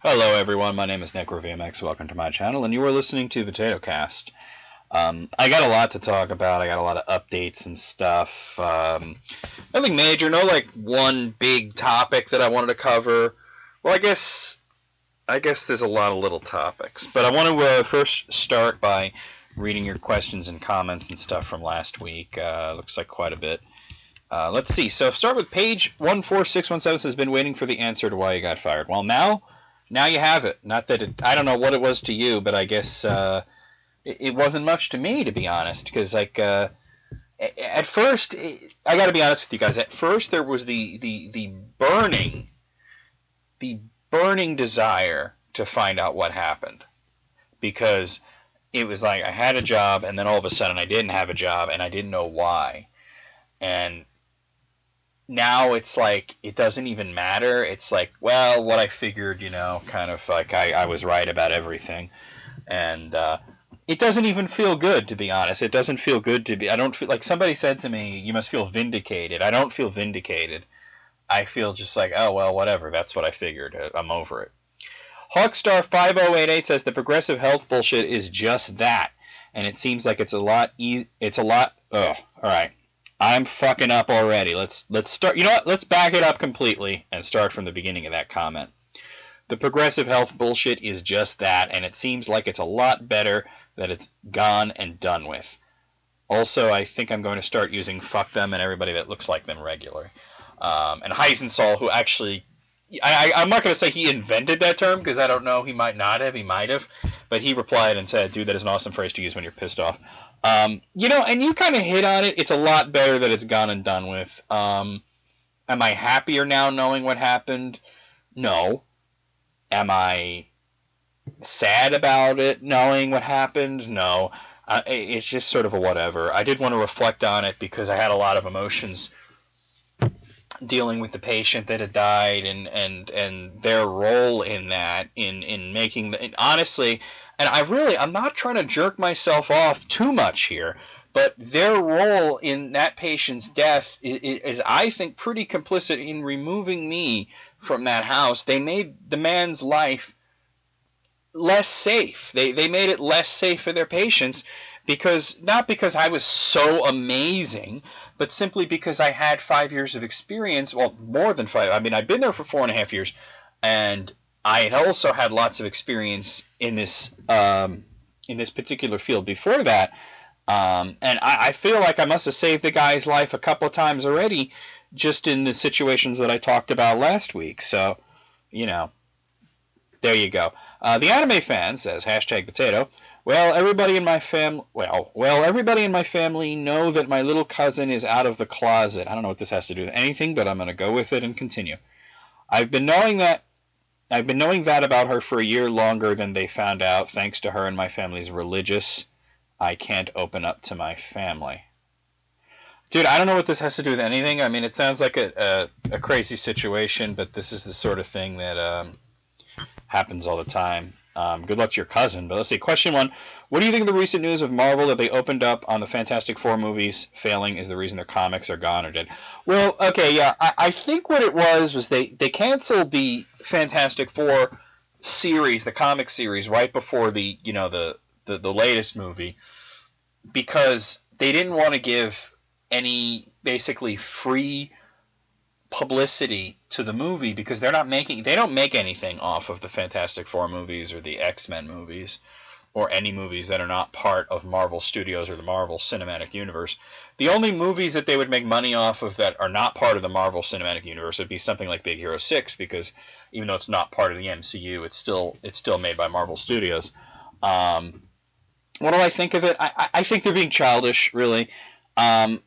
Hello everyone, my name is NecroVMX. Welcome to my channel, and you are listening to Potato Cast. I got a lot to talk about. I got a lot of updates and stuff. Nothing major, no like one big topic that I wanted to cover. Well, I guess there's a lot of little topics, but I want to first start by reading your questions and comments and stuff from last week. Looks like quite a bit. Let's see. So start with page 14617. Says been waiting for the answer to why you got fired. Well, now you have it. Not that I don't know what it was to you, but I guess it wasn't much to me, to be honest. Because at first, I got to be honest with you guys. At first, there was the burning desire to find out what happened, because it was like I had a job, and then all of a sudden I didn't have a job, and I didn't know why. And now it's like it doesn't even matter. It's like, well, what I figured, kind of like I was right about everything. And it doesn't even feel good, to be honest. It doesn't feel good to be. I don't feel like somebody said to me, you must feel vindicated. I don't feel vindicated. I feel just like, oh, well, whatever. That's what I figured. I'm over it. Hawkstar5088 says the progressive health bullshit is just that. And it seems like it's a lot all right. I'm fucking up already. Let's start. You know what? Let's back it up completely and start from the beginning of that comment. The progressive health bullshit is just that, and it seems like it's a lot better that it's gone and done with. Also, I think I'm going to start using fuck them and everybody that looks like them regularly. And Heisensol, who actually, I'm not going to say he invented that term, because I don't know. He might not have. He might have. But he replied and said, dude, that is an awesome phrase to use when you're pissed off. And you kind of hit on it. It's a lot better that it's gone and done with. Am I happier now knowing what happened? No. Am I sad about it knowing what happened? No. It's just sort of a whatever. I did want to reflect on it because I had a lot of emotions dealing with the patient that had died and their role in that, in making the, and honestly, and I'm not trying to jerk myself off too much here, but their role in that patient's death is I think, pretty complicit in removing me from that house. They made the man's life less safe. They made it less safe for their patients, not because I was so amazing, but simply because I had 5 years of experience. Well, more than 5. I mean, I've been there for 4.5 years, and I had also had lots of experience in this particular field before that. And I feel like I must have saved the guy's life a couple of times already, just in the situations that I talked about last week. So, there you go. The anime fan says, #potato. Well, everybody in my family know that my little cousin is out of the closet. I don't know what this has to do with anything, but I'm going to go with it and continue. I've been knowing that about her for a year longer than they found out. Thanks to her and my family's religious, I can't open up to my family. Dude, I don't know what this has to do with anything. I mean, it sounds like a crazy situation, but this is the sort of thing that happens all the time. Good luck to your cousin. But let's see. Question 1. What do you think of the recent news of Marvel that they opened up on the Fantastic Four movies failing is the reason their comics are gone or dead? Well, okay, yeah. I think what it was they canceled the Fantastic Four series, the comic series, right before the latest movie, because they didn't want to give any basically free publicity to the movie, because they don't make anything off of the Fantastic Four movies or the X-Men movies or any movies that are not part of Marvel Studios or the Marvel Cinematic Universe. The only movies that they would make money off of that are not part of the Marvel Cinematic Universe would be something like Big Hero 6, because even though it's not part of the MCU, it's still made by Marvel Studios. What do I think of it? I think they're being childish, really. I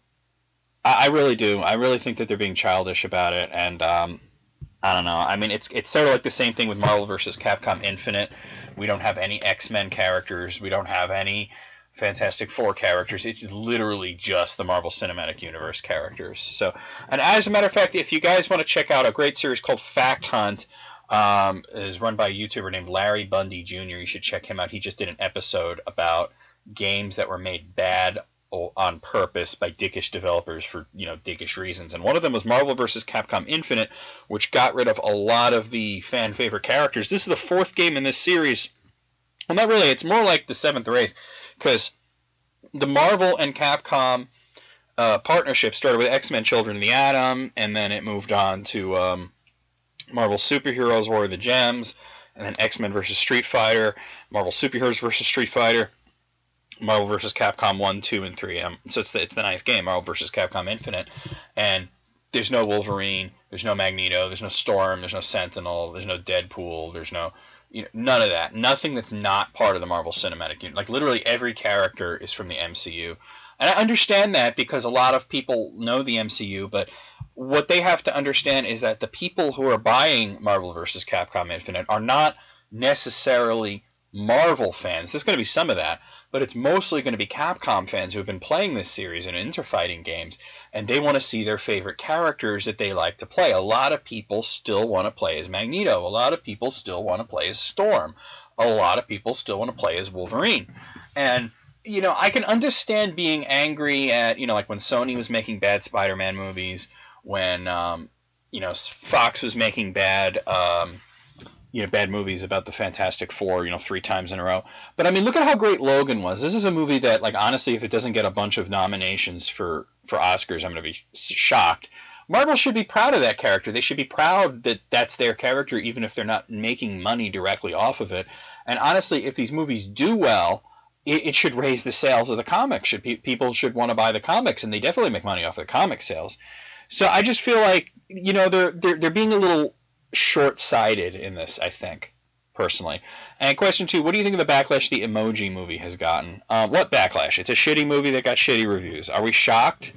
really do. I really think that they're being childish about it, and I don't know. I mean, it's sort of like the same thing with Marvel vs. Capcom Infinite. We don't have any X-Men characters. We don't have any Fantastic Four characters. It's literally just the Marvel Cinematic Universe characters. So, and as a matter of fact, if you guys want to check out a great series called Fact Hunt, it is run by a YouTuber named Larry Bundy Jr. You should check him out. He just did an episode about games that were made bad on purpose by dickish developers for, you know, dickish reasons. And one of them was Marvel vs. Capcom Infinite, which got rid of a lot of the fan favorite characters. This is the 4th game in this series. Well, not really. It's more like the 7th or 8th, because the Marvel and Capcom partnership started with X-Men Children of the Atom, and then it moved on to Marvel Superheroes War of the Gems, and then X-Men vs. Street Fighter, Marvel Superheroes vs. Street Fighter, Marvel vs. Capcom 1, 2, and 3. So it's the 9th game, Marvel vs. Capcom Infinite. And there's no Wolverine, there's no Magneto, there's no Storm, there's no Sentinel, there's no Deadpool, there's no, you know, none of that. Nothing that's not part of the Marvel Cinematic Universe. Like, literally every character is from the MCU. And I understand that because a lot of people know the MCU, but what they have to understand is that the people who are buying Marvel vs. Capcom Infinite are not necessarily Marvel fans. There's going to be some of that, but it's mostly going to be Capcom fans who have been playing this series in interfighting games, and they want to see their favorite characters that they like to play. A lot of people still want to play as Magneto. A lot of people still want to play as Storm. A lot of people still want to play as Wolverine. And, you know, I can understand being angry at, you know, like when Sony was making bad Spider-Man movies, when, you know, Fox was making bad movies about the Fantastic Four, you know, 3 times in a row. But I mean, look at how great Logan was. This is a movie that, like, honestly, if it doesn't get a bunch of nominations for Oscars, I'm going to be shocked. Marvel should be proud of that character. They should be proud that that's their character, even if they're not making money directly off of it. And honestly, if these movies do well, it should raise the sales of the comics. People should want to buy the comics, and they definitely make money off of the comic sales. So I just feel like, you know, they're being a little short-sighted in this, I think, personally. And question 2, what do you think of the backlash the Emoji Movie has gotten? What backlash? It's a shitty movie that got shitty reviews. Are we shocked?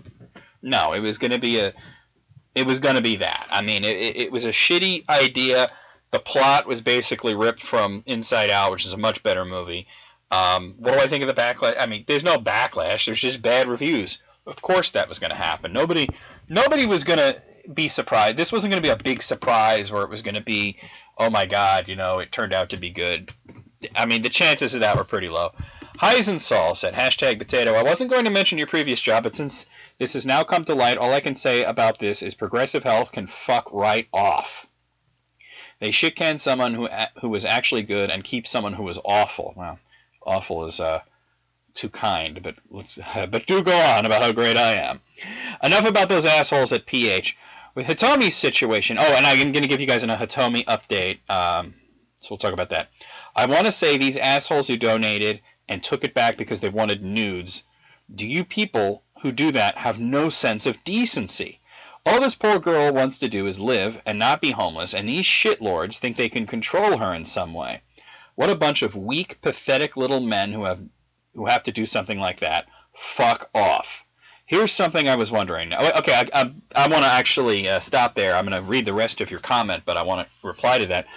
No, it was going to be that. I mean, it was a shitty idea. The plot was basically ripped from Inside Out, which is a much better movie. What do I think of the backlash? I mean, there's no backlash. There's just bad reviews. Of course that was going to happen. Nobody was going to be surprised. This wasn't going to be a big surprise where it was going to be, oh my God, you know, it turned out to be good. I mean, the chances of that were pretty low. Heisensaul said, #potato. I wasn't going to mention your previous job, but since this has now come to light, all I can say about this is Progressive Health can fuck right off. They shit can someone who was actually good and keep someone who was awful. Well, awful is too kind, but do go on about how great I am. Enough about those assholes at PH. With Hitomi's situation, and I'm going to give you guys a Hitomi update, so we'll talk about that. I want to say these assholes who donated and took it back because they wanted nudes, do you people who do that have no sense of decency? All this poor girl wants to do is live and not be homeless, and these shitlords think they can control her in some way. What a bunch of weak, pathetic little men who have to do something like that. Fuck off. Here's something I was wondering. Okay, I want to actually stop there. I'm going to read the rest of your comment, but I want to reply to that.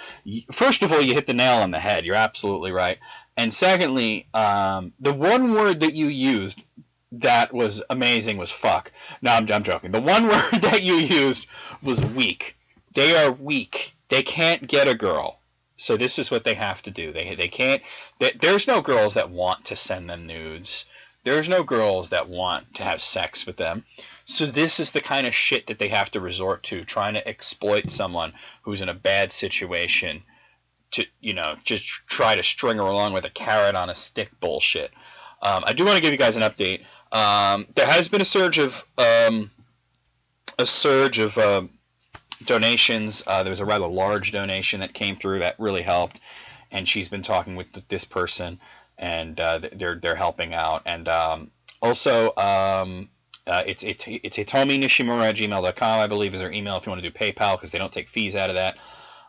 First of all, you hit the nail on the head. You're absolutely right. And secondly, the one word that you used that was amazing was fuck. No, I'm joking. The one word that you used was weak. They are weak. They can't get a girl. So this is what they have to do. They can't. There's no girls that want to send them nudes. There's no girls that want to have sex with them. So this is the kind of shit that they have to resort to, trying to exploit someone who's in a bad situation to, you know, just try to string her along with a carrot on a stick bullshit. I do want to give you guys an update. There has been a surge of donations. There was a rather large donation that came through that really helped, and she's been talking with this person, and they're helping out. And also, it's Hitomi Nishimura at gmail.com, I believe, is her email if you want to do PayPal, because they don't take fees out of that.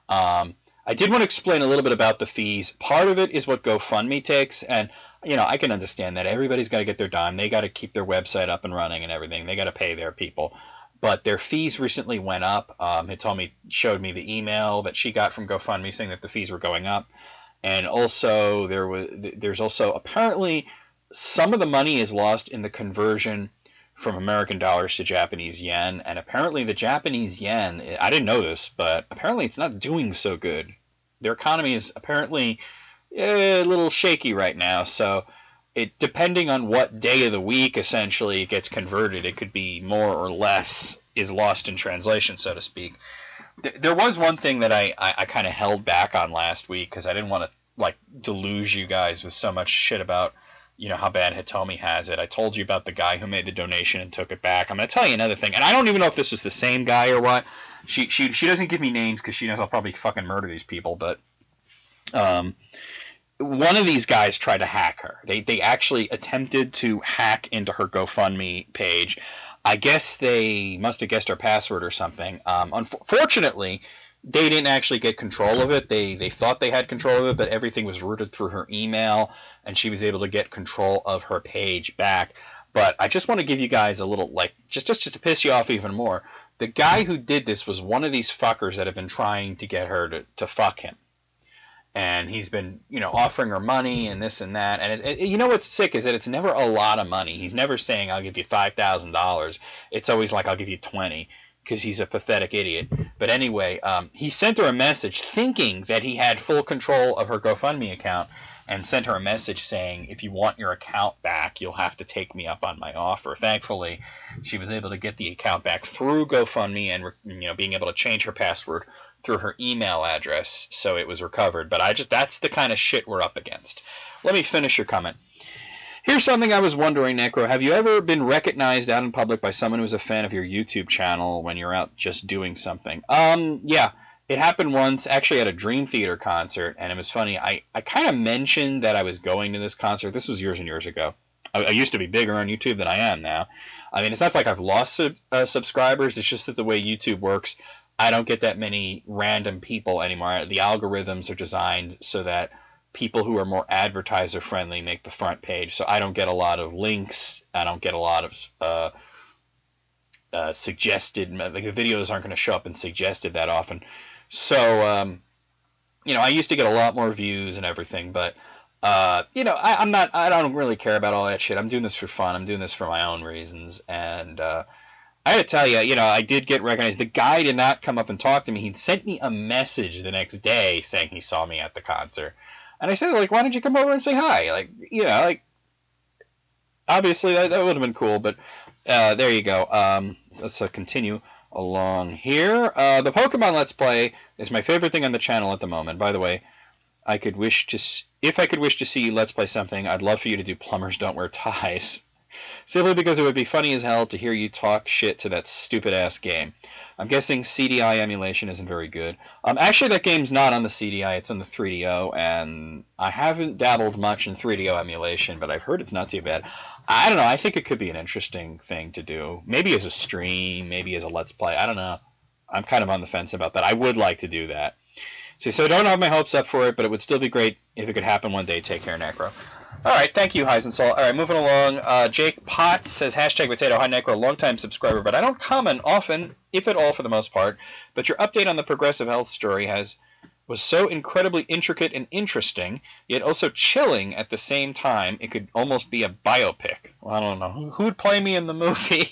I did want to explain a little bit about the fees. Part of it is what GoFundMe takes, and you know, I can understand that. Everybody's got to get their dime. They got to keep their website up and running and everything. They got to pay their people. But their fees recently went up. Hitomi showed me the email that she got from GoFundMe saying that the fees were going up. And also, there's also apparently some of the money is lost in the conversion from American dollars to Japanese yen. And apparently the Japanese yen, I didn't know this, but apparently it's not doing so good. Their economy is apparently a little shaky right now. So it depending on what day of the week essentially it gets converted, it could be more or less is lost in translation, so to speak. There was one thing that I kind of held back on last week because I didn't want to like deluge you guys with so much shit about, you know, how bad Hitomi has it. I told you about the guy who made the donation and took it back. I'm going to tell you another thing, and I don't even know if this was the same guy or what. She doesn't give me names because she knows I'll probably fucking murder these people, but one of these guys tried to hack her. They actually attempted to hack into her GoFundMe page. I guess they must have guessed her password or something. Unfortunately, they didn't actually get control of it. They thought they had control of it, but everything was routed through her email, and she was able to get control of her page back. But I just want to give you guys a little, like, just to piss you off even more. The guy who did this was one of these fuckers that have been trying to get her to fuck him. And he's been, you know, offering her money and this and that. And you know what's sick is that it's never a lot of money. He's never saying, I'll give you $5,000. It's always like, I'll give you 20, because he's a pathetic idiot. But anyway, he sent her a message thinking that he had full control of her GoFundMe account, and sent her a message saying, if you want your account back, you'll have to take me up on my offer. Thankfully, she was able to get the account back through GoFundMe and, you know, being able to change her password through her email address, so it was recovered. But that's the kind of shit we're up against. Let me finish your comment. Here's something I was wondering, Necro. Have you ever been recognized out in public by someone who's a fan of your YouTube channel when you're out just doing something? Yeah. It happened once, actually at a Dream Theater concert, and it was funny. I kind of mentioned that I was going to this concert. This was years and years ago. I used to be bigger on YouTube than I am now. I mean, it's not like I've lost subscribers. It's just that the way YouTube works, I don't get that many random people anymore. The algorithms are designed so that people who are more advertiser friendly make the front page. So I don't get a lot of links. I don't get a lot of suggested. Like the videos aren't going to show up in suggested that often. So, you know, I used to get a lot more views and everything, but, you know, I don't really care about all that shit. I'm doing this for fun. I'm doing this for my own reasons. And, I had to tell you, you know, I did get recognized. The guy did not come up and talk to me. He sent me a message the next day saying he saw me at the concert. And I said, like, why don't you come over and say hi? Like, you know, like, obviously that would have been cool, but, there you go. Let's continue along here. The Pokemon Let's Play is my favorite thing on the channel at the moment. By the way, if I could wish to see you Let's Play something, I'd love for you to do Plumbers Don't Wear Ties. Simply because it would be funny as hell to hear you talk shit to that stupid-ass game. I'm guessing CDI emulation isn't very good. Actually, that game's not on the CDI, it's on the 3DO, and I haven't dabbled much in 3DO emulation, but I've heard it's not too bad. I don't know, I think it could be an interesting thing to do. Maybe as a stream, maybe as a Let's Play, I don't know. I'm kind of on the fence about that. I would like to do that. So don't have my hopes up for it, but it would still be great if it could happen one day. Take care, Necro. All right, thank you, Heisensol. All right, moving along. Jake Potts says, #Potato. Hi, Necro, long-time subscriber, but I don't comment often, if at all, for the most part. But your update on the Progressive Health story was so incredibly intricate and interesting, yet also chilling at the same time. It could almost be a biopic. Well, I don't know. Who would play me in the movie?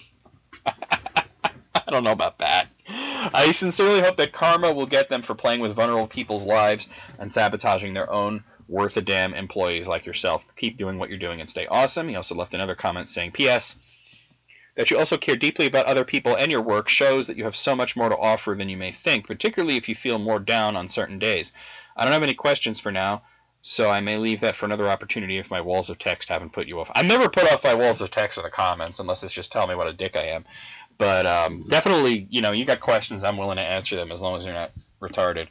I don't know about that. I sincerely hope that karma will get them for playing with vulnerable people's lives and sabotaging their own worth-a-damn employees like yourself. Keep doing what you're doing and stay awesome. He also left another comment saying, P.S. that you also care deeply about other people and your work shows that you have so much more to offer than you may think, particularly if you feel more down on certain days. I don't have any questions for now, so I may leave that for another opportunity if my walls of text haven't put you off. I never put off my walls of text in the comments unless it's just telling me what a dick I am. But definitely, you know, you got questions, I'm willing to answer them as long as you're not retarded.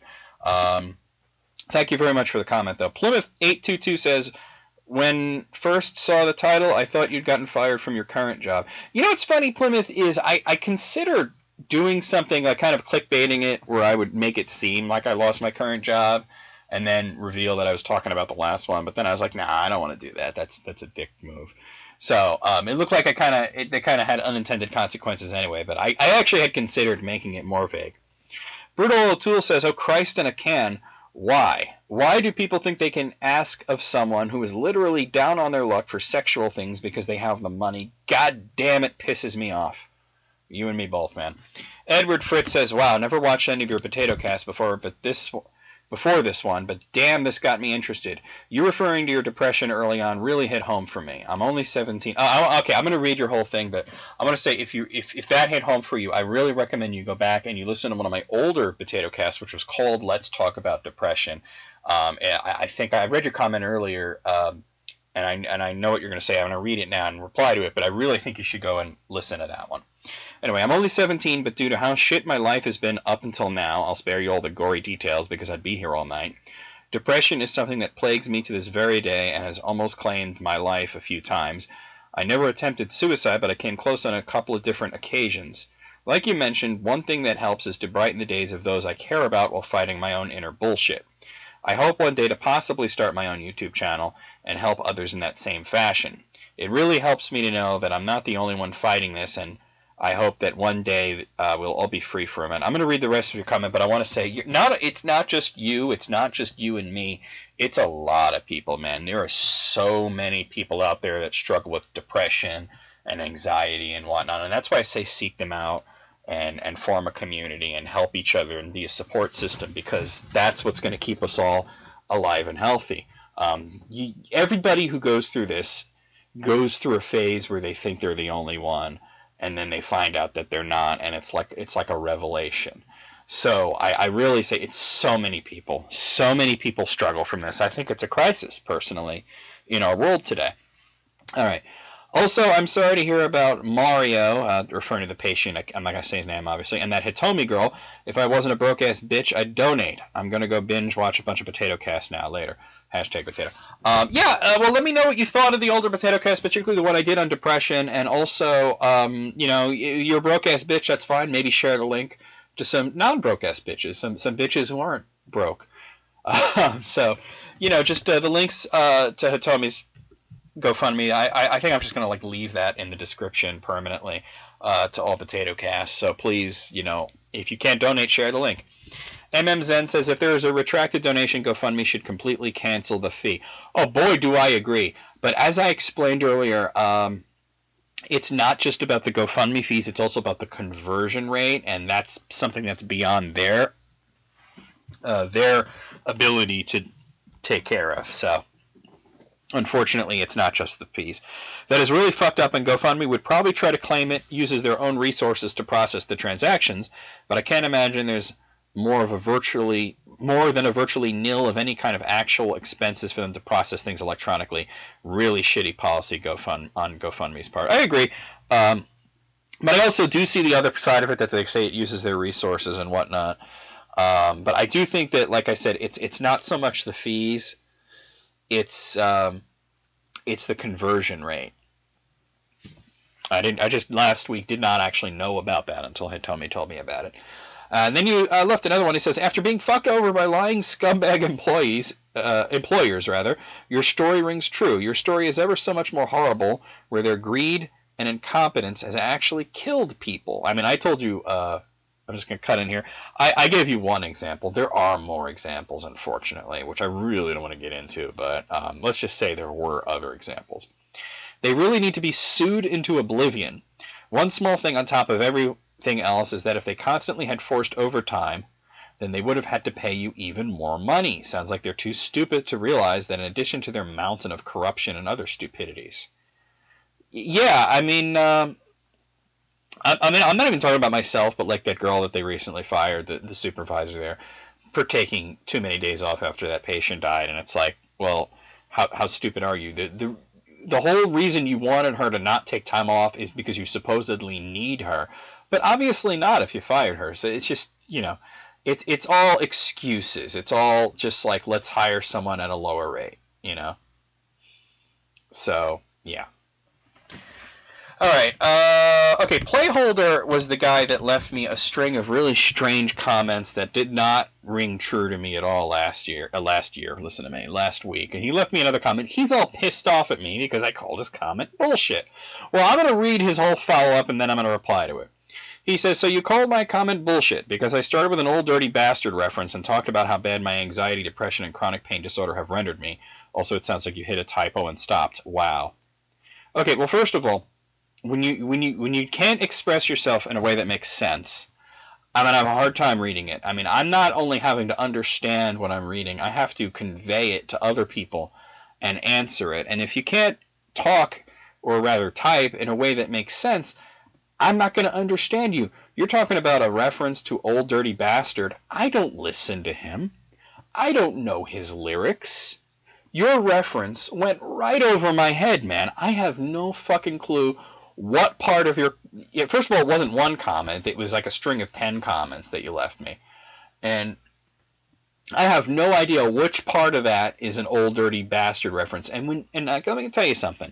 Thank you very much for the comment, though. Plymouth822 says, when first saw the title, I thought you'd gotten fired from your current job. You know what's funny, Plymouth, is I considered doing something like kind of clickbaiting it where I would make it seem like I lost my current job and then reveal that I was talking about the last one. But then I was like, nah, I don't want to do that. That's a dick move. So it looked like they kind of had unintended consequences anyway. But I actually had considered making it more vague. Brutal O'Toole says, oh, Christ in a can. Why? Why do people think they can ask of someone who is literally down on their luck for sexual things because they have the money? God damn, it pisses me off. You and me both, man. Edward Fritz says, wow, never watched any of your Potato Cast before, but this before this one, but damn, this got me interested. You referring to your depression early on really hit home for me. I'm only 17. Okay, I'm going to read your whole thing, but I'm going to say if that hit home for you, I really recommend you go back and you listen to one of my older Potato Casts, which was called Let's Talk About Depression. I think I read your comment earlier, and I know what you're going to say. I'm going to read it now and reply to it, but I really think you should go and listen to that one. Anyway, I'm only 17, but due to how shit my life has been up until now, I'll spare you all the gory details because I'd be here all night. Depression is something that plagues me to this very day and has almost claimed my life a few times. I never attempted suicide, but I came close on a couple of different occasions. Like you mentioned, one thing that helps is to brighten the days of those I care about while fighting my own inner bullshit. I hope one day to possibly start my own YouTube channel and help others in that same fashion. It really helps me to know that I'm not the only one fighting this, and I hope that one day we'll all be free from it. I'm going to read the rest of your comment, but I want to say it's not just you. It's not just you and me. It's a lot of people, man. There are so many people out there that struggle with depression and anxiety and whatnot, and that's why I say seek them out and form a community and help each other and be a support system, because that's what's going to keep us all alive and healthy. Everybody who goes through this goes through a phase where they think they're the only one, and then they find out that they're not, and it's like a revelation. So I really say it's so many people struggle from this. I think it's a crisis, personally, in our world today. All right. Also, I'm sorry to hear about Mario, referring to the patient. I'm not going to say his name, obviously, and that Hitomi girl. If I wasn't a broke-ass bitch, I'd donate. I'm going to go binge watch a bunch of Potato Casts now, later. Hashtag potato. Well, let me know what you thought of the older Potato Cast, particularly the one I did on depression, and also, you're a broke-ass bitch, that's fine. Maybe share the link to some non-broke-ass bitches, some bitches who aren't broke. So, just the links to Hitomi's GoFundMe. I think I'm just going to leave that in the description permanently to all Potato Casts. So please, if you can't donate, share the link. MMZen says, if there is a retracted donation, GoFundMe should completely cancel the fee. Oh boy, do I agree. But as I explained earlier, it's not just about the GoFundMe fees, it's also about the conversion rate, and that's something that's beyond their ability to take care of. So unfortunately, it's not just the fees. That is really fucked up, and GoFundMe would probably try to claim it uses their own resources to process the transactions, but I can't imagine there's more than a virtually nil of any kind of actual expenses for them to process things electronically. Really shitty policy on GoFundMe's part. I agree. But I also do see the other side of it, that they say it uses their resources and whatnot. But I do think that, like I said, it's not so much the fees. It's the conversion rate. I just last week did not actually know about that until Hitomi told me about it. And then you left another one. He says, after being fucked over by lying scumbag employers, your story rings true. Your story is ever so much more horrible, where their greed and incompetence has actually killed people. I mean, I told you, I'm just going to cut in here. I gave you one example. There are more examples, unfortunately, which I really don't want to get into, but let's just say there were other examples. They really need to be sued into oblivion. One small thing on top of everything else is that if they constantly had forced overtime, then they would have had to pay you even more money. Sounds like they're too stupid to realize that in addition to their mountain of corruption and other stupidities. Yeah, I mean, I'm not even talking about myself, but like that girl that they recently fired, the supervisor there, for taking too many days off after that patient died. And it's like, well, how stupid are you? The whole reason you wanted her to not take time off is because you supposedly need her. But obviously not if you fired her. So it's just, it's all excuses. It's all just like, let's hire someone at a lower rate, So, yeah. All right. Okay, Playholder was the guy that left me a string of really strange comments that did not ring true to me at all last week. And he left me another comment. He's all pissed off at me because I called his comment bullshit. Well, I'm going to read his whole follow-up, and then I'm going to reply to it. He says, so you called my comment bullshit because I started with an old dirty bastard reference and talked about how bad my anxiety, depression, and chronic pain disorder have rendered me. Also, it sounds like you hit a typo and stopped. Wow. Okay, well, first of all, when you can't express yourself in a way that makes sense, I'm going to have a hard time reading it. I mean, I'm not only having to understand what I'm reading, I have to convey it to other people and answer it. And if you can't talk, or rather type, in a way that makes sense, I'm not going to understand you. You're talking about a reference to Old Dirty Bastard. I don't listen to him. I don't know his lyrics. Your reference went right over my head, man. I have no fucking clue what part of your... First of all, it wasn't one comment. It was like a string of 10 comments that you left me. And I have no idea which part of that is an Old Dirty Bastard reference. And let me tell you something.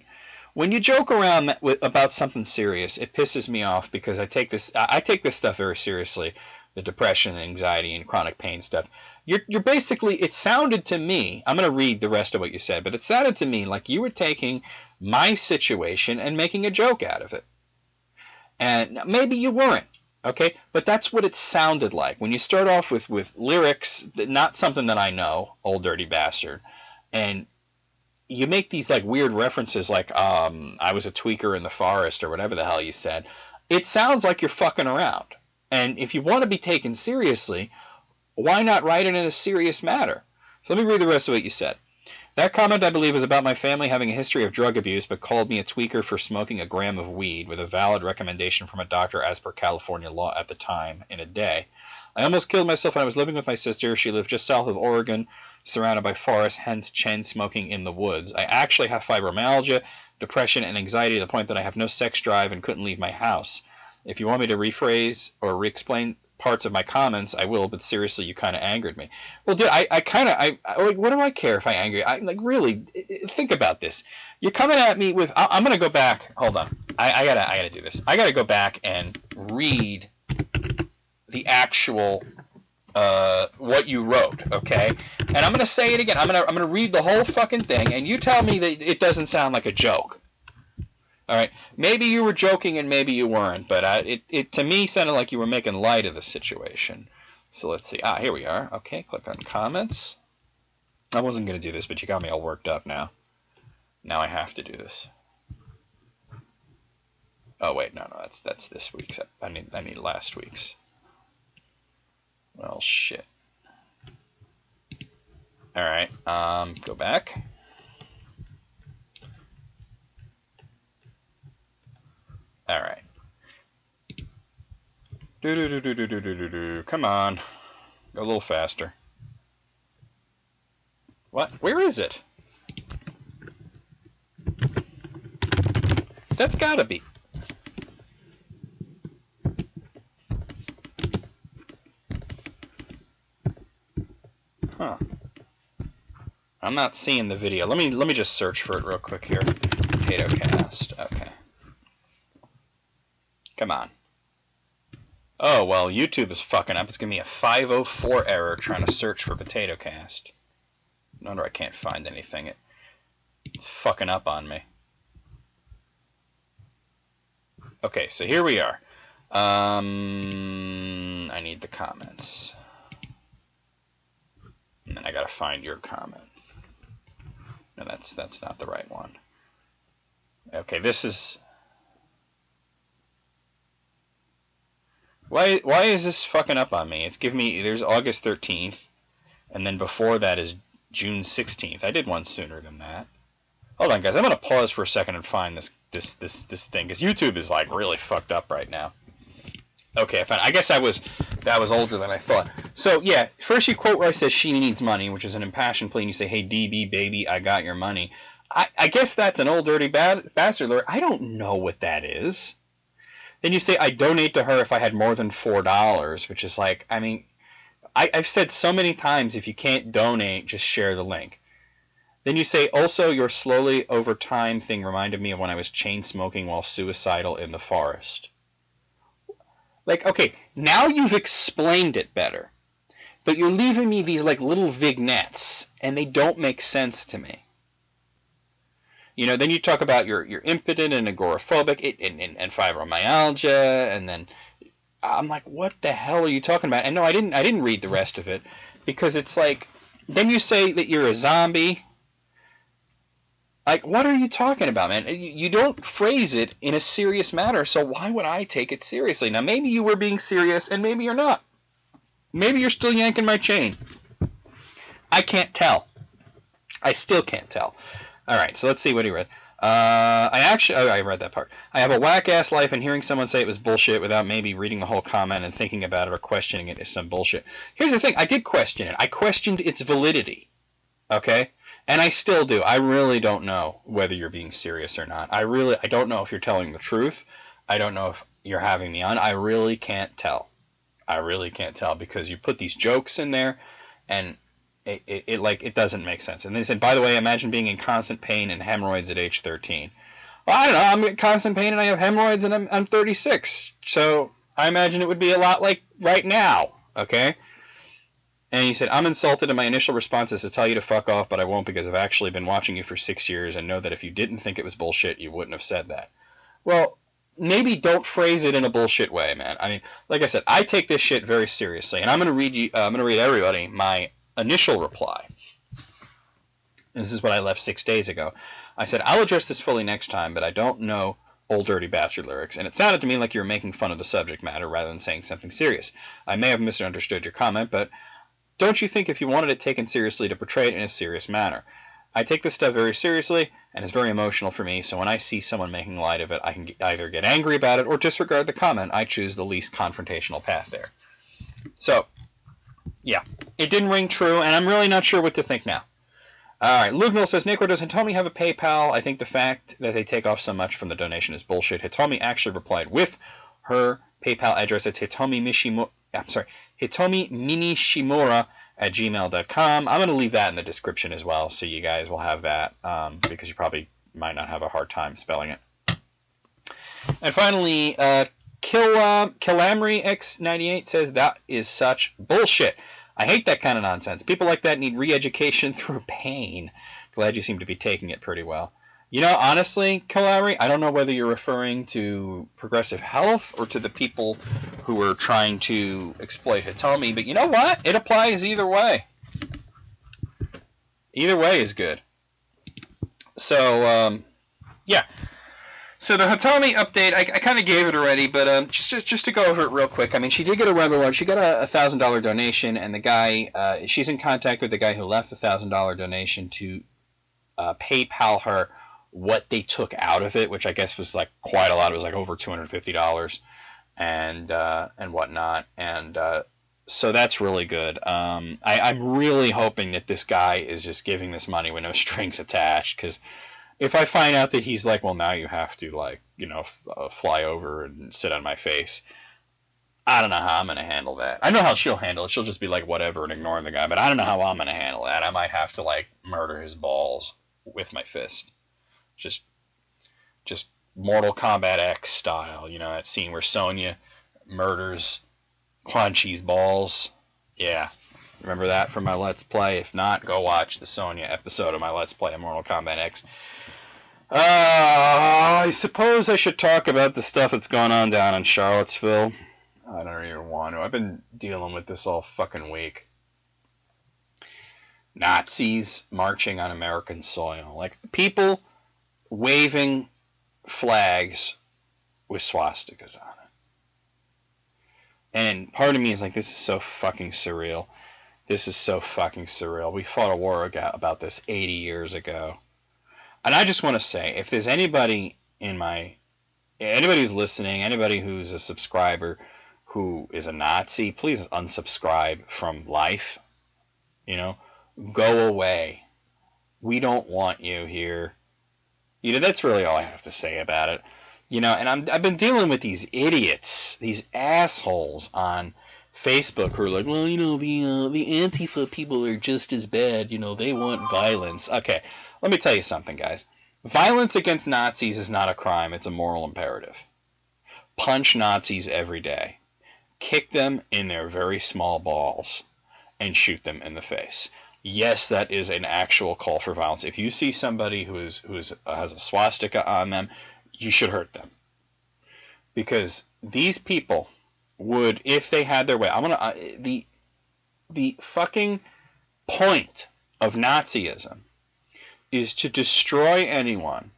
When you joke around about something serious, it pisses me off because I take this stuff very seriously. The depression, anxiety, and chronic pain stuff. You're basically, it sounded to me, I'm going to read the rest of what you said, but it sounded to me like you were taking my situation and making a joke out of it. And maybe you weren't, okay? But that's what it sounded like. When you start off with lyrics, not something that I know, Old Dirty Bastard, and you make these like weird references like I was a tweaker in the forest or whatever the hell you said. It sounds like you're fucking around. And if you want to be taken seriously, why not write it in a serious matter? So let me read the rest of what you said. That comment, I believe, is about my family having a history of drug abuse, but called me a tweaker for smoking a gram of weed with a valid recommendation from a doctor as per California law at the time in a day. I almost killed myself when I was living with my sister. She lived just south of Oregon, surrounded by forests, hence chain smoking in the woods. I actually have fibromyalgia, depression, and anxiety to the point that I have no sex drive and couldn't leave my house. If you want me to rephrase or re-explain parts of my comments, I will, but seriously, you kind of angered me. Well, dude, I like, what do I care if I anger you? Like, really, think about this. You're coming at me with, I'm going to go back, hold on, I gotta do this. I gotta go back and read the actual, what you wrote, okay? And I'm going to say it again. I'm going to read the whole fucking thing, and you tell me that it doesn't sound like a joke. All right, maybe you were joking and maybe you weren't, but it to me sounded like you were making light of the situation. So let's see. Here we are. Okay, click on comments. I wasn't going to do this, but you got me all worked up now. Now I have to do this. Oh wait, no, that's this week's. I need last week's. Well, shit. All right, go back. All right. Come on. Go a little faster. What? Where is it? That's gotta be. Huh. I'm not seeing the video. Let me just search for it real quick here. Potato Cast. Okay. Come on. Oh, well, YouTube is fucking up. It's giving me a 504 error trying to search for Potato Cast. No wonder I can't find anything. It's fucking up on me. Okay, so here we are. I need the comments. And then I gotta find your comment. No, that's not the right one. Okay, this is... Why is this fucking up on me? It's giving me, there's August 13th, and then before that is June 16th. I did one sooner than that. Hold on, guys. I'm gonna pause for a second and find this thing, because YouTube is like really fucked up right now. Okay, I found. I guess that was older than I thought. So yeah, first you quote where I said she needs money, which is an impassioned plea, and you say, "Hey DB baby, I got your money." I guess that's an old dirty bastard lawyer. I don't know what that is. Then you say, I donate to her if I had more than $4, which is like, I mean, I've said so many times, if you can't donate, just share the link. Then you say, also, your slowly over time thing reminded me of when I was chain smoking while suicidal in the forest. Like, okay, now you've explained it better, but you're leaving me these like little vignettes, and they don't make sense to me. You know, then you talk about you're impotent and agoraphobic and fibromyalgia, and then I'm like, what the hell are you talking about? And no, I didn't read the rest of it, because it's like, then you say that you're a zombie, Like, what are you talking about, man? You don't phrase it in a serious manner, so why would I take it seriously? Now, maybe you were being serious, and maybe you're not. Maybe you're still yanking my chain. I can't tell. I still can't tell. All right, so let's see what he read. I read that part. I have a whack-ass life, and hearing someone say it was bullshit without maybe reading the whole comment and thinking about it or questioning it is some bullshit. Here's the thing. I did question it. I questioned its validity. Okay? And I still do. I really don't know whether you're being serious or not. I don't know if you're telling the truth. I don't know if you're having me on. I really can't tell. I really can't tell because you put these jokes in there, and it doesn't make sense. And they said, by the way, imagine being in constant pain and hemorrhoids at age 13. Well, I don't know. I'm in constant pain and I have hemorrhoids and I'm 36. So I imagine it would be a lot like right now. Okay? And he said, I'm insulted, and my initial response is to tell you to fuck off, but I won't because I've actually been watching you for 6 years and know that if you didn't think it was bullshit, you wouldn't have said that. Well, maybe don't phrase it in a bullshit way, man. I mean, like I said, I take this shit very seriously, and I'm going to read everybody my initial reply. And this is what I left 6 days ago. I said, I'll address this fully next time, but I don't know Old Dirty Bastard lyrics, and it sounded to me like you were making fun of the subject matter rather than saying something serious. I may have misunderstood your comment, but don't you think if you wanted it taken seriously to portray it in a serious manner? I take this stuff very seriously, and it's very emotional for me, so when I see someone making light of it, I can either get angry about it or disregard the comment. I choose the least confrontational path there. So, yeah, it didn't ring true, and I'm really not sure what to think now. All right, Lugnal says, Nico, does Hitomi have a PayPal? I think the fact that they take off so much from the donation is bullshit. Hitomi actually replied with her PayPal address. It's Hitomi Minishimura@gmail.com. I'm going to leave that in the description as well, so you guys will have that, because you probably might not have a hard time spelling it. And finally, Kilamri X98 says, that is such bullshit. I hate that kind of nonsense. People like that need re-education through pain. Glad you seem to be taking it pretty well. You know, honestly, Kilamri, I don't know whether you're referring to progressive health or to the people who are trying to exploit Hitomi, but you know what? It applies either way. Either way is good. So, yeah. So the Hitomi update, I kind of gave it already, but just to go over it real quick. I mean, she did get a rather large. She got a $1,000 donation, and the guy, she's in contact with the guy who left the $1,000 donation to PayPal her what they took out of it, which I guess was like quite a lot. It was like over $250 and whatnot, and so that's really good. I'm really hoping that this guy is just giving this money with no strings attached, because if I find out that he's like, well, now you have to, like, you know, fly over and sit on my face, I don't know how I'm going to handle that. I know how she'll handle it. She'll just be like, whatever, and ignoring the guy. But I don't know how I'm going to handle that. I might have to, like, murder his balls with my fist. Just Mortal Kombat X style. You know, that scene where Sonya murders Quan Chi's balls. Yeah. Remember that from my Let's Play? If not, go watch the Sonya episode of my Let's Play of Mortal Kombat X. I suppose I should talk about the stuff that's going on down in Charlottesville. I don't even want to. I've been dealing with this all fucking week. Nazis marching on American soil. Like, people waving flags with swastikas on it. And part of me is like, this is so fucking surreal. This is so fucking surreal. We fought a war about this 80 years ago. And I just want to say, if there's anybody who's listening, anybody who's a subscriber who is a Nazi, please unsubscribe from life. You know, go away. We don't want you here. You know, that's really all I have to say about it. You know, and I've been dealing with these idiots, these assholes on Facebook who are like, well, you know, the Antifa people are just as bad. You know, they want violence. Okay, let me tell you something, guys. Violence against Nazis is not a crime. It's a moral imperative. Punch Nazis every day. Kick them in their very small balls and shoot them in the face. Yes, that is an actual call for violence. If you see somebody who has a swastika on them, you should hurt them. Because these people would, if they had their way, the fucking point of Nazism is to destroy anyone,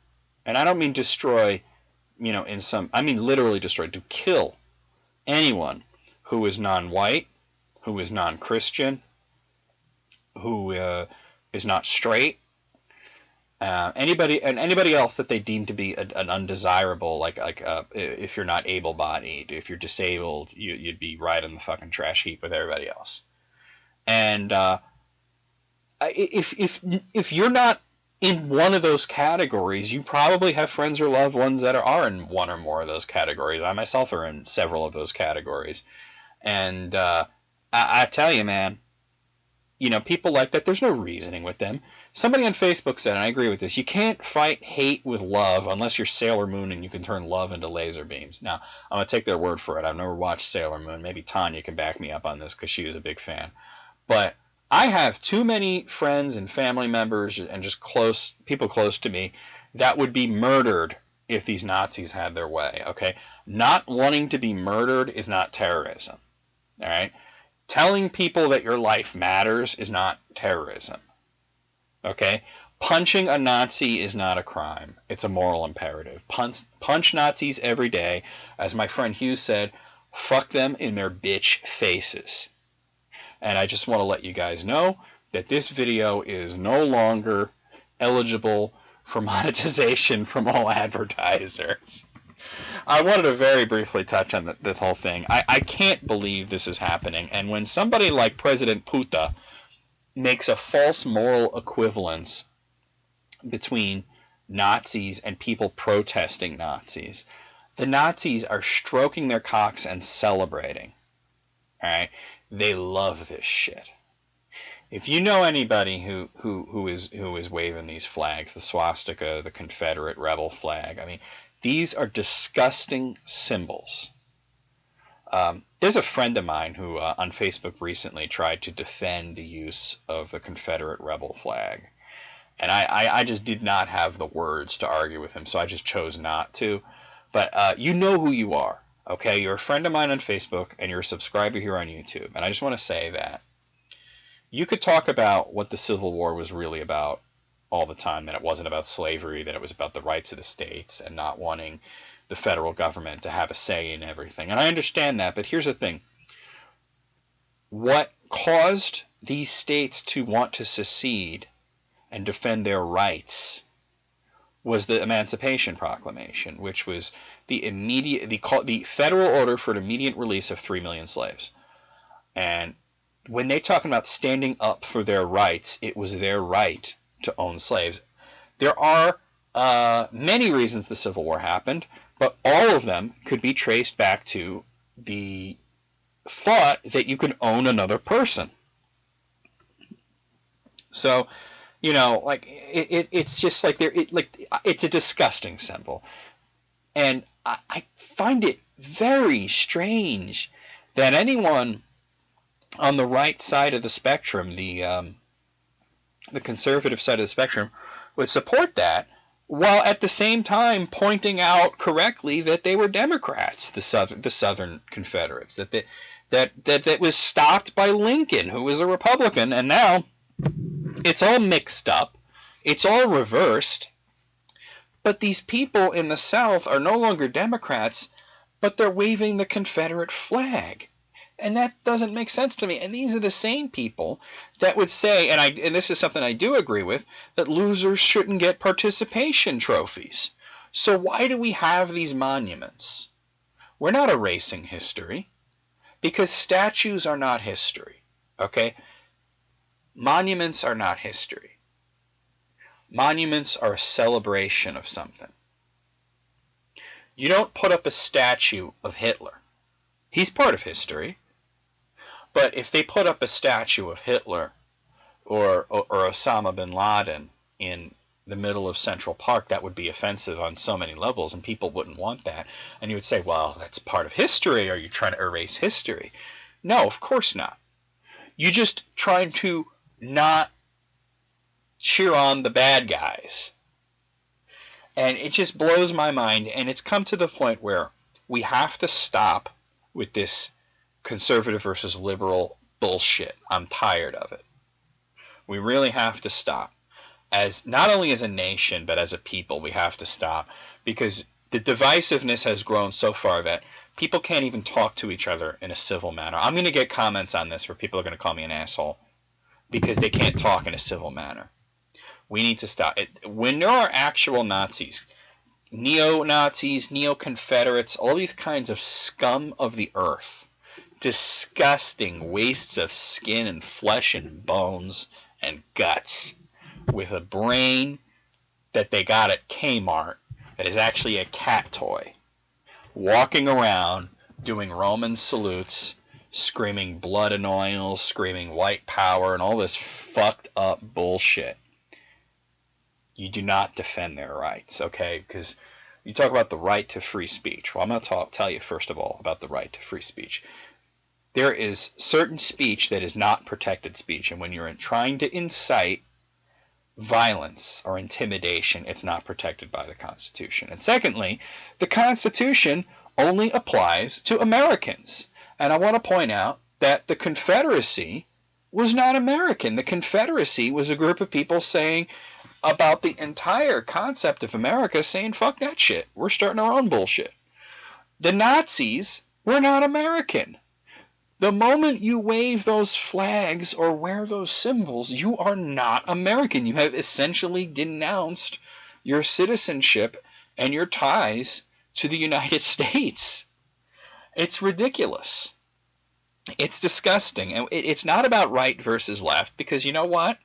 and I don't mean destroy, I mean literally destroy, to kill anyone who is non-white, who is non-Christian, who is not straight, anybody else that they deem to be an undesirable, like if you're not able-bodied, if you're disabled, you'd be right in the fucking trash heap with everybody else. And if you're not in one of those categories, you probably have friends or loved ones that are in one or more of those categories. I myself are in several of those categories. And I tell you, man, people like that, there's no reasoning with them. Somebody on Facebook said, and I agree with this, you can't fight hate with love unless you're Sailor Moon and you can turn love into laser beams. Now, I'm going to take their word for it. I've never watched Sailor Moon. Maybe Tanya can back me up on this because she was a big fan. But I have too many friends and family members and just people close to me that would be murdered if these Nazis had their way, okay? Not wanting to be murdered is not terrorism, all right? Telling people that your life matters is not terrorism, okay? Punching a Nazi is not a crime. It's a moral imperative. Punch Nazis every day. As my friend Hugh said, fuck them in their bitch faces. And I just want to let you guys know that this video is no longer eligible for monetization from all advertisers. I wanted to very briefly touch on this whole thing. I can't believe this is happening. And when somebody like President Putin makes a false moral equivalence between Nazis and people protesting Nazis, the Nazis are stroking their cocks and celebrating. All right? They love this shit. If you know anybody who is waving these flags, the swastika, the Confederate rebel flag, I mean, these are disgusting symbols. There's a friend of mine who on Facebook recently tried to defend the use of the Confederate rebel flag. And I just did not have the words to argue with him, so I just chose not to. But you know who you are. Okay, you're a friend of mine on Facebook, and you're a subscriber here on YouTube. And I just want to say that you could talk about what the Civil War was really about all the time, that it wasn't about slavery, that it was about the rights of the states and not wanting the federal government to have a say in everything. And I understand that, but here's the thing. What caused these states to want to secede and defend their rights was the Emancipation Proclamation, which was the federal order for an immediate release of 3 million slaves. And when they're talking about standing up for their rights, it was their right to own slaves. There are many reasons the Civil War happened, but all of them could be traced back to the thought that you could own another person. So, like it's just like it's a disgusting symbol, and I find it very strange that anyone on the right side of the spectrum, the conservative side of the spectrum, would support that, while at the same time pointing out correctly that they were Democrats, the Southern Confederates, that was stopped by Lincoln, who was a Republican, and now it's all mixed up. It's all reversed. But these people in the South are no longer Democrats, but they're waving the Confederate flag. And that doesn't make sense to me. And these are the same people that would say, and this is something I do agree with, that losers shouldn't get participation trophies. So why do we have these monuments? We're not erasing history, because statues are not history. Okay? Monuments are not history. Monuments are a celebration of something. You don't put up a statue of Hitler. He's part of history. But if they put up a statue of Hitler or Osama bin Laden in the middle of Central Park, that would be offensive on so many levels, and people wouldn't want that. And you would say, well, that's part of history. Are you trying to erase history? No, of course not. You just trying to not cheer on the bad guys. And it just blows my mind. And it's come to the point where we have to stop with this conservative versus liberal bullshit. I'm tired of it. We really have to stop. as not only as a nation but as a people. We have to stop, because the divisiveness has grown so far that people can't even talk to each other in a civil manner. I'm going to get comments on this where people are going to call me an asshole because they can't talk in a civil manner. We need to stop it. When there are actual Nazis, neo-Nazis, neo-Confederates, all these kinds of scum of the earth, disgusting wastes of skin and flesh and bones and guts, with a brain that they got at Kmart that is actually a cat toy, walking around doing Roman salutes, screaming blood and oil, screaming white power, and all this fucked up bullshit. You do not defend their rights, okay? Because you talk about the right to free speech. Well, I'm going to tell you first of all about the right to free speech. There is certain speech that is not protected speech, and when you're trying to incite violence or intimidation, it's not protected by the Constitution. And secondly, the Constitution only applies to Americans. And I want to point out that the Confederacy was not American. The Confederacy was a group of people saying about the entire concept of America, saying, fuck that shit. We're starting our own bullshit. The Nazis were not American. The moment you wave those flags or wear those symbols, you are not American. You have essentially denounced your citizenship and your ties to the United States. It's ridiculous. It's disgusting. And it's not about right versus left, because you know what?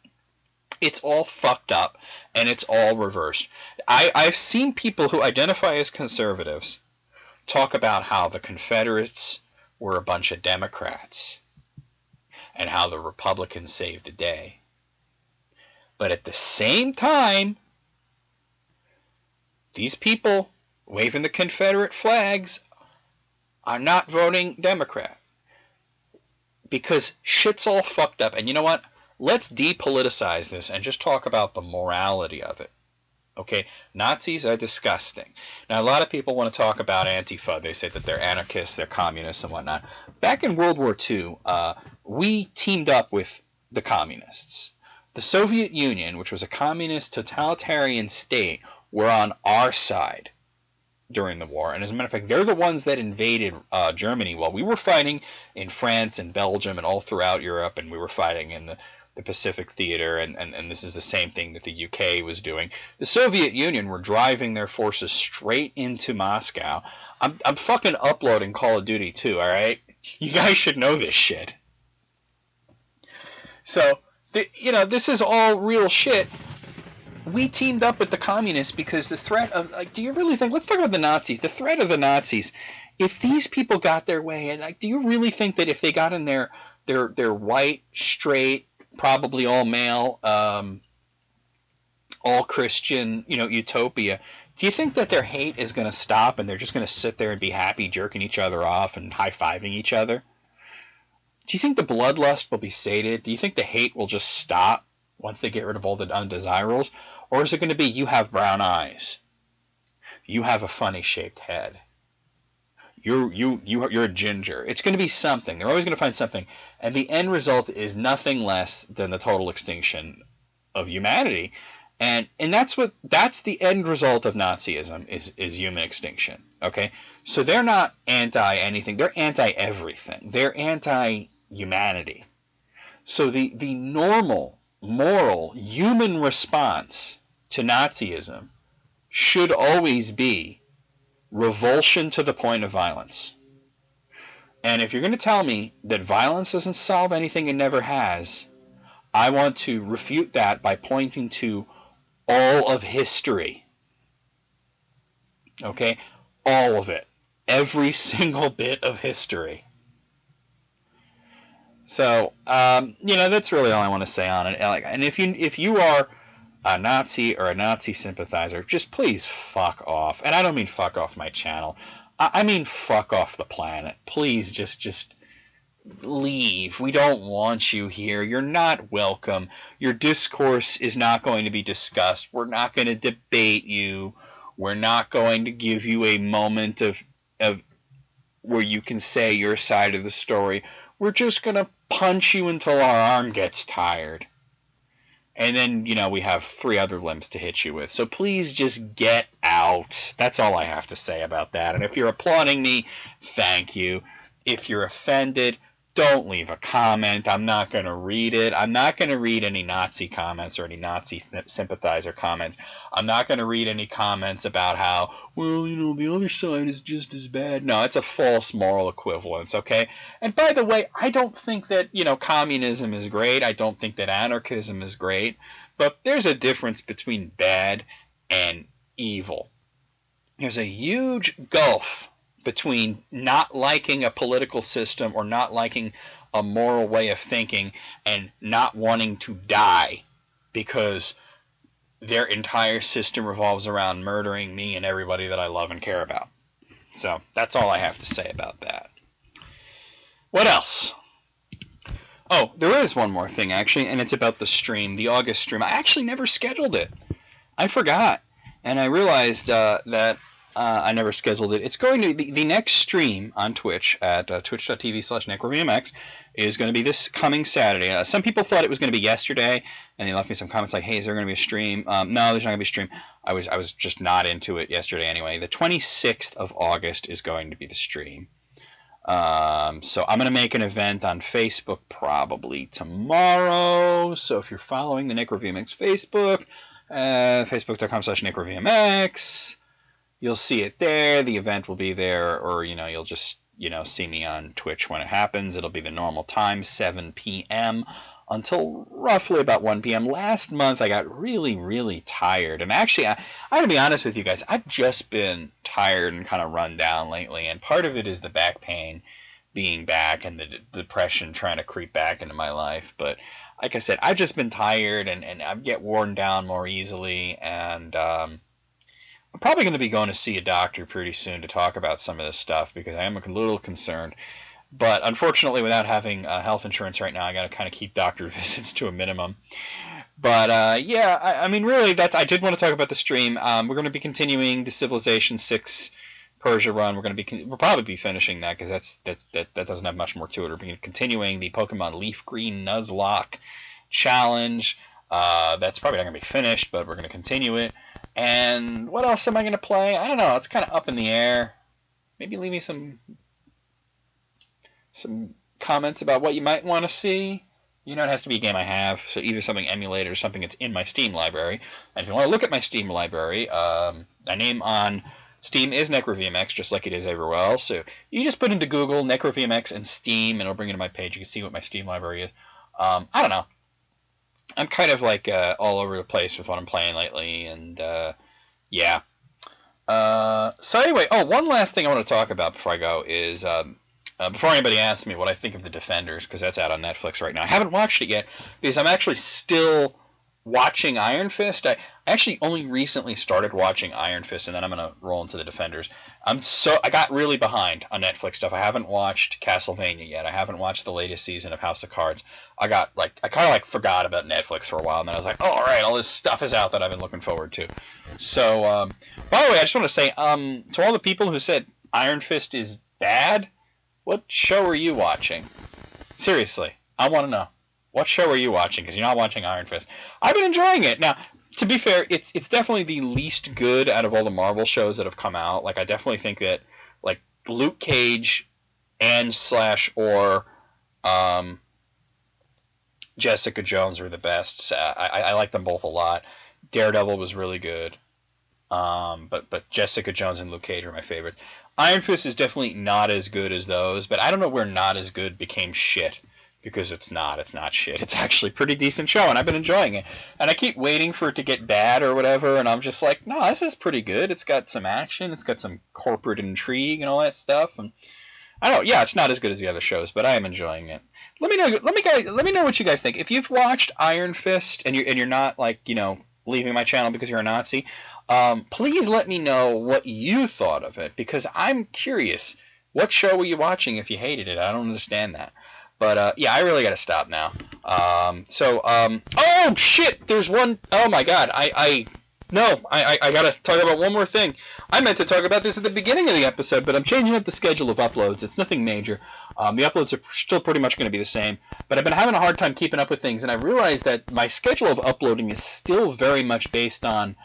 It's all fucked up and it's all reversed. I've seen people who identify as conservatives talk about how the Confederates were a bunch of Democrats and how the Republicans saved the day. But at the same time, these people waving the Confederate flags are not voting Democrat, because shit's all fucked up. And you know what? Let's depoliticize this and just talk about the morality of it. Okay, Nazis are disgusting. Now, a lot of people want to talk about Antifa. They say that they're anarchists, they're communists and whatnot. Back in World War II, we teamed up with the communists. The Soviet Union, which was a communist totalitarian state, were on our side during the war. And as a matter of fact, they're the ones that invaded Germany while we were fighting in France and Belgium and all throughout Europe, and we were fighting in the Pacific Theater, and this is the same thing that the UK was doing. The Soviet Union were driving their forces straight into Moscow. I'm fucking uploading Call of Duty 2, alright? You guys should know this shit. So, this is all real shit. We teamed up with the communists because the threat of, do you really think, let's talk about the Nazis, the threat of the Nazis, if these people got their way, and do you really think that if they got in their white, straight, probably all male, all Christian, utopia, do you think that their hate is going to stop and they're just going to sit there and be happy jerking each other off and high-fiving each other? Do you think the bloodlust will be sated? Do you think the hate will just stop once they get rid of all the undesirables? Or is it going to be, you have brown eyes, you have a funny-shaped head, you're a ginger? It's going to be something. They're always going to find something. And the end result is nothing less than the total extinction of humanity. And that's the end result of Nazism is human extinction. Okay? So they're not anti-anything. They're anti-everything. They're anti-humanity. So the normal, moral, human response to Nazism should always be revulsion to the point of violence. And if you're going to tell me that violence doesn't solve anything and never has, I want to refute that by pointing to all of history. Okay? All of it. Every single bit of history. So, that's really all I want to say on it. And if you are a Nazi or a Nazi sympathizer, just please fuck off. And I don't mean fuck off my channel. I mean fuck off the planet. Please just leave. We don't want you here. You're not welcome. Your discourse is not going to be discussed. We're not going to debate you. We're not going to give you a moment of where you can say your side of the story. We're just going to punch you until our arm gets tired. And then, you know, we have 3 other limbs to hit you with. So please just get out. That's all I have to say about that. And if you're applauding me, thank you. If you're offended, don't leave a comment. I'm not going to read it. I'm not going to read any Nazi comments or any Nazi sympathizer comments. I'm not going to read any comments about how, well, you know, the other side is just as bad. No, it's a false moral equivalence, okay? And by the way, I don't think that, you know, communism is great. I don't think that anarchism is great. But there's a difference between bad and evil. There's a huge gulf between not liking a political system or not liking a moral way of thinking and not wanting to die because their entire system revolves around murdering me and everybody that I love and care about. So that's all I have to say about that. What else? Oh, there is one more thing, actually, and it's about the stream, the August stream. I actually never scheduled it. I forgot, and I realized that I never scheduled it. It's going to be the next stream on Twitch at twitch.tv/NecroVMX is going to be this coming Saturday. Some people thought it was going to be yesterday, and they left me some comments like, hey, is there going to be a stream? No, there's not going to be a stream. I was just not into it yesterday anyway. The 26th of August is going to be the stream. So I'm going to make an event on Facebook probably tomorrow. So if you're following the NecroVMX Facebook, facebook.com/NecroVMX, you'll see it there. The event will be there, or, you know, you'll just, you know, see me on Twitch when it happens. It'll be the normal time, 7 p.m. until roughly about 1 p.m. Last month, I got really, really tired. And actually, I gotta be honest with you guys, I've just been tired and kind of run down lately. And part of it is the back pain being back and the depression trying to creep back into my life. But like I said, I've just been tired and I get worn down more easily. And I'm probably going to be going to see a doctor pretty soon to talk about some of this stuff because I am a little concerned. But unfortunately, without having health insurance right now, I got to kind of keep doctor visits to a minimum. But yeah, I mean, really, I did want to talk about the stream. We're going to be continuing the Civilization 6 Persia run. We'll probably be finishing that because that doesn't have much more to it. We're going to be continuing the Pokemon Leaf Green Nuzlocke challenge. That's probably not going to be finished, but we're going to continue it. And what else am I going to play? I don't know. It's kind of up in the air. Maybe leave me some comments about what you might want to see. You know, it has to be a game I have, so either something emulated or something that's in my Steam library. And if you want to look at my Steam library, my name on Steam is NecroVMX, just like it is everywhere else. So you just put into Google NecroVMX and Steam, and it'll bring you to my page. You can see what my Steam library is. I don't know. I'm kind of like all over the place with what I'm playing lately, and yeah. So anyway, one last thing I want to talk about before I go is before anybody asks me what I think of The Defenders, because that's out on Netflix right now. I haven't watched it yet because I'm actually still watching Iron Fist. I actually only recently started watching Iron Fist, and then I'm gonna roll into The Defenders. I got really behind on Netflix stuff. I haven't watched Castlevania yet. I haven't watched the latest season of House of Cards. I kind of forgot about Netflix for a while, and then I was like, oh, all right, all this stuff is out that I've been looking forward to. So, by the way, I just want to say, to all the people who said Iron Fist is bad, what show are you watching? Seriously, I want to know. What show are you watching? Because you're not watching Iron Fist. I've been enjoying it. Now, to be fair, it's definitely the least good out of all the Marvel shows that have come out. Like, I definitely think that, like, Luke Cage and or Jessica Jones were the best. I like them both a lot. Daredevil was really good. But Jessica Jones and Luke Cage are my favorite. Iron Fist is definitely not as good as those, but I don't know where not as good became shit. Because it's not shit. It's actually a pretty decent show, and I've been enjoying it. And I keep waiting for it to get bad or whatever, and I'm just like, no, this is pretty good. It's got some action, it's got some corporate intrigue and all that stuff. And I don't know, yeah, it's not as good as the other shows, but I am enjoying it. Let me know what you guys think. If you've watched Iron Fist and you're not, like, you know, leaving my channel because you're a Nazi, please let me know what you thought of it, because I'm curious. What show were you watching if you hated it? I don't understand that. But, yeah, I really got to stop now. Oh, shit, there's one. Oh, my God. I got to talk about one more thing. I meant to talk about this at the beginning of the episode, but I'm changing up the schedule of uploads. It's nothing major. The uploads are still pretty much going to be the same, but I've been having a hard time keeping up with things, and I realized that my schedule of uploading is still very much based on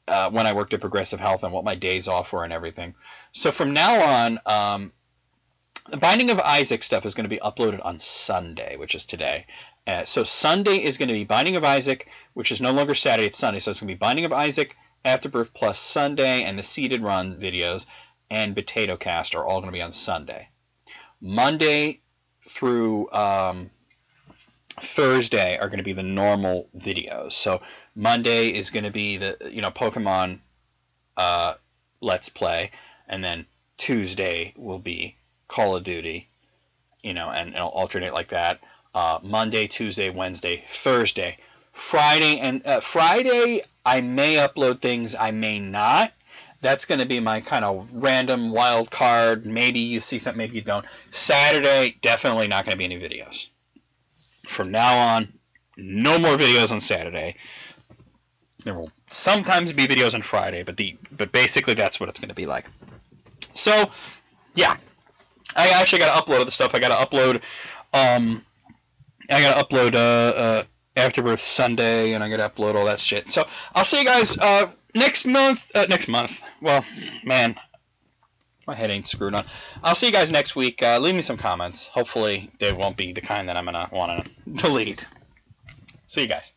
when I worked at Progressive Health and what my days off were and everything. So from now on, the Binding of Isaac stuff is going to be uploaded on Sunday, which is today. So Sunday is going to be Binding of Isaac, which is no longer Saturday, it's Sunday. So it's going to be Binding of Isaac, Afterbirth plus Sunday, and the Seeded Run videos and Potato Cast are all going to be on Sunday. Monday through Thursday are going to be the normal videos. So Monday is going to be the Pokemon Let's Play, and then Tuesday will be Call of Duty, and it'll alternate like that. Monday, Tuesday, Wednesday, Thursday, Friday, and Friday I may upload things, I may not. That's going to be my kind of random wild card. Maybe you see something, maybe you don't. Saturday, definitely not going to be any videos. From now on, no more videos on Saturday. There will sometimes be videos on Friday, but basically that's what it's going to be like. So, yeah. I actually got to upload other stuff. I got to upload Afterbirth Sunday, and I got to upload all that shit. So I'll see you guys next month. Well, man, my head ain't screwed on. I'll see you guys next week. Leave me some comments. Hopefully they won't be the kind that I'm gonna want to delete. See you guys.